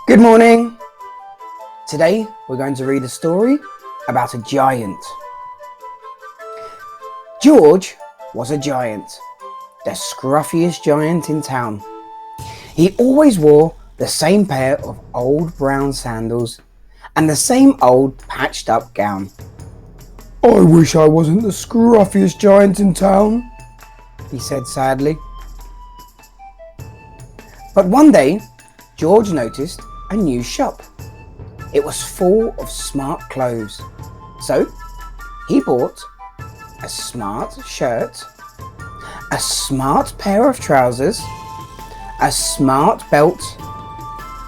Good morning. Today we're going to read a story about a giant. George was a giant, the scruffiest giant in town. He always wore the same pair of old brown sandals and the same old patched up gown. "I wish I wasn't the scruffiest giant in town," he said sadly. But one day, George noticed a new shop. It was full of smart clothes. So he bought a smart shirt, a smart pair of trousers, a smart belt,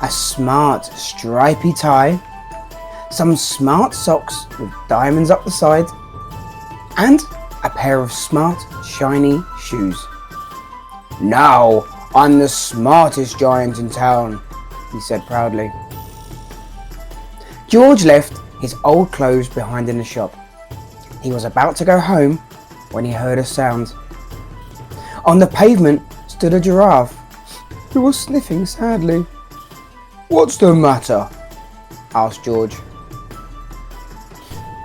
a smart stripy tie, some smart socks with diamonds up the side, and a pair of smart shiny shoes. "Now I'm the smartest giant in town," he said proudly. George left his old clothes behind in the shop. He was about to go home when he heard a sound. On the pavement stood a giraffe who was sniffing sadly. "What's the matter?" asked George.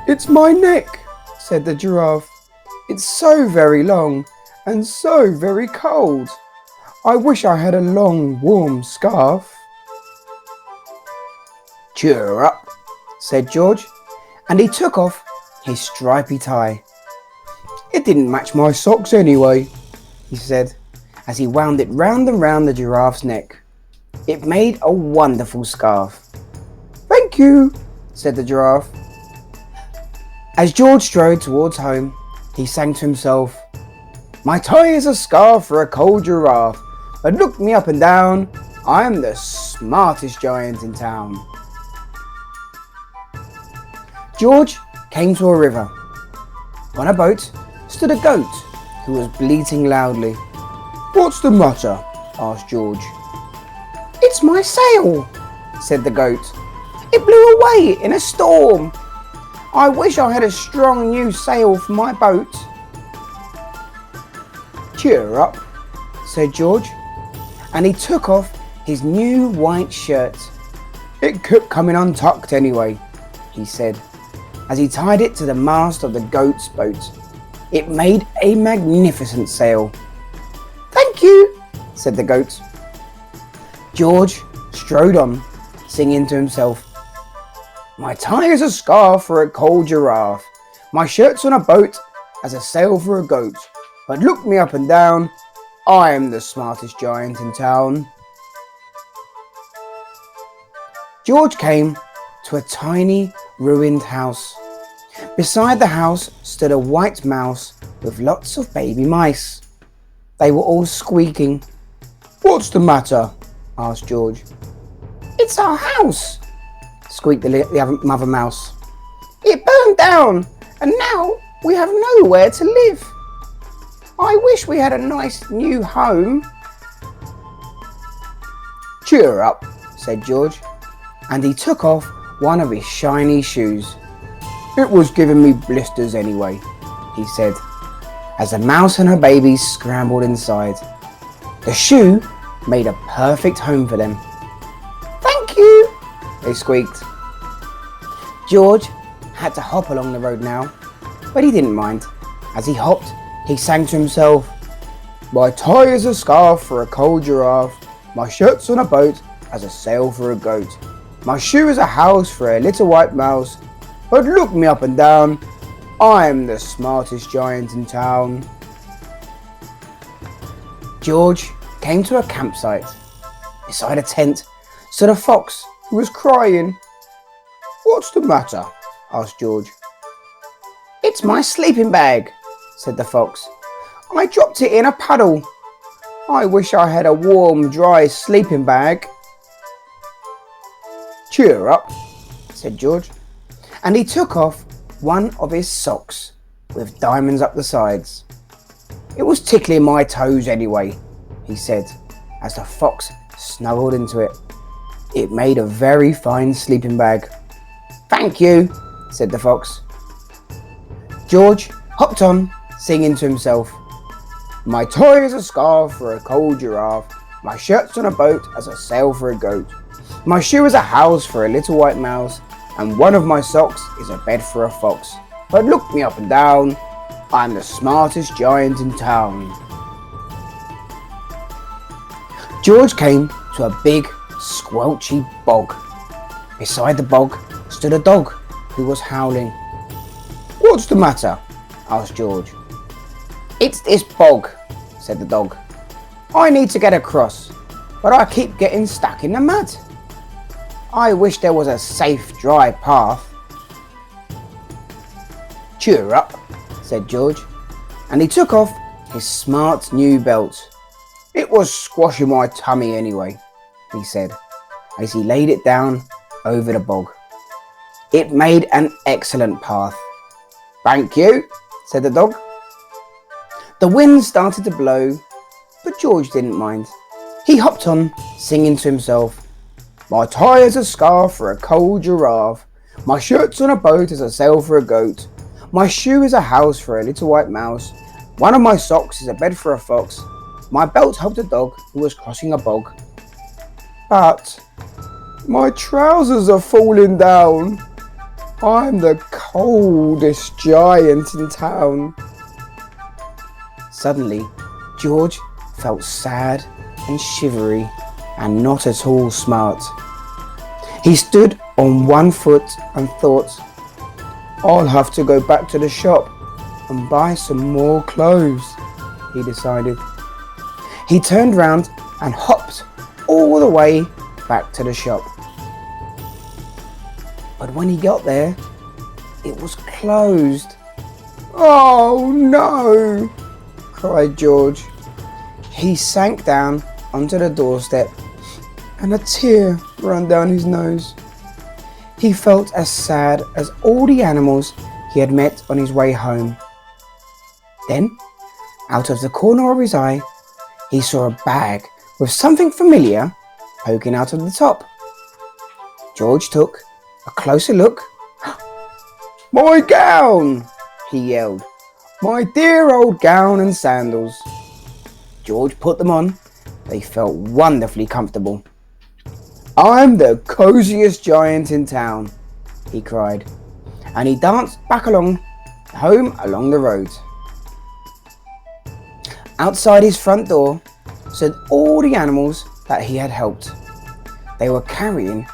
"It's my neck," said the giraffe. "It's so very long and so very cold. I wish I had a long, warm scarf." "Cheer up," said George, and he took off his stripy tie. "It didn't match my socks anyway," he said, as he wound it round and round the giraffe's neck. It made a wonderful scarf. "Thank you," said the giraffe. As George strode towards home, he sang to himself, "My tie is a scarf for a cold giraffe, but look me up and down, I'm the smartest giant in town." George came to a river. On a boat stood a goat who was bleating loudly. "What's the matter?" asked George. "It's my sail," said the goat. "It blew away in a storm. I wish I had a strong new sail for my boat." "Cheer up," said George, and he took off his new white shirt. "It kept coming untucked anyway," he said, as he tied it to the mast of the goat's boat. It made a magnificent sail. "Thank you," said the goat. George strode on, singing to himself, "My tie is a scarf for a cold giraffe. My shirt's on a boat as a sail for a goat. But look me up and down, I am the smartest giant in town." George came to a tiny, ruined house. Beside the house stood a white mouse with lots of baby mice. They were all squeaking. "What's the matter?" asked George. "It's our house," squeaked the other mother mouse. "It burned down and now we have nowhere to live. I wish we had a nice new home." "Cheer up," said George, and he took off one of his shiny shoes. "It was giving me blisters anyway," he said, as the mouse and her babies scrambled inside. The shoe made a perfect home for them. "Thank you," they squeaked. George had to hop along the road now, but he didn't mind. As he hopped, he sang to himself, "My tie is a scarf for a cold giraffe. My shirt's on a boat as a sail for a goat. My shoe is a house for a little white mouse. But look me up and down, I'm the smartest giant in town." George came to a campsite. Beside a tent stood a fox who was crying. "What's the matter?" asked George. "It's my sleeping bag," said the fox. "I dropped it in a puddle. I wish I had a warm, dry sleeping bag." "Cheer up," said George, and he took off one of his socks with diamonds up the sides. "It was tickling my toes anyway," he said, as the fox snuggled into it. It made a very fine sleeping bag. "Thank you," said the fox. George hopped on, singing to himself, "My tie is a scarf for a cold giraffe. My shirt's on a boat as a sail for a goat. My shoe is a house for a little white mouse, and one of my socks is a bed for a fox. But look me up and down, I'm the smartest giant in town. George came to a big, squelchy bog. Beside the bog stood a dog who was howling. "What's the matter?" asked George. "It's this bog," said the dog. "I need to get across, but I keep getting stuck in the mud. I wish there was a safe, dry path." "Cheer up," said George, and he took off his smart new belt. "It was squashing my tummy anyway," he said, as he laid it down over the bog. It made an excellent path. "Thank you," said the dog. The wind started to blow, but George didn't mind. He hopped on, singing to himself. "My tie is a scarf for a cold giraffe. My shirt's on a boat as I sail for a goat. My shoe is a house for a little white mouse. One of my socks is a bed for a fox. My belt helped a dog who was crossing a bog. But my trousers are falling down. I'm the coldest giant in town." Suddenly, George felt sad and shivery and not at all smart. He stood on one foot and thought, "I'll have to go back to the shop and buy some more clothes," he decided. He turned round and hopped all the way back to the shop. But when he got there, it was closed. "Oh no!" cried George. He sank down onto the doorstep and a tear ran down his nose. He felt as sad as all the animals he had met on his way home. Then, out of the corner of his eye, he saw a bag with something familiar poking out of the top. George took a closer look. "My gown!" he yelled. "My dear old gown and sandals." George put them on. They felt wonderfully comfortable. "I'm the coziest giant in town," he cried, and he danced back home along the road. Outside his front door stood all the animals that he had helped. They were carrying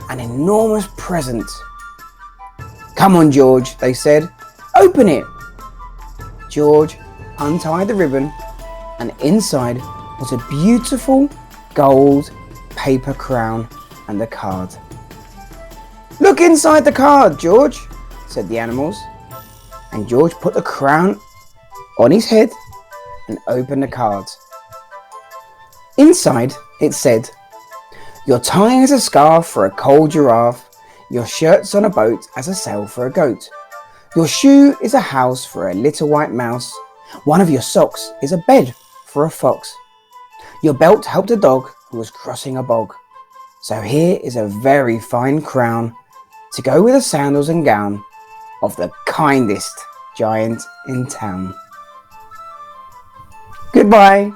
an enormous present. "Come on, George," they said. "Open it." George untied the ribbon, and inside was a beautiful gold paper crown and a card. "Look inside the card, George," said the animals. And George put the crown on his head and opened the card. Inside it said, "Your tie is a scarf for a cold giraffe. Your shirt's on a boat as a sail for a goat. Your shoe is a house for a little white mouse. One of your socks is a bed for a fox. Your belt helped a dog who was crossing a bog. So here is a very fine crown to go with the sandals and gown of the kindest giant in town." Goodbye.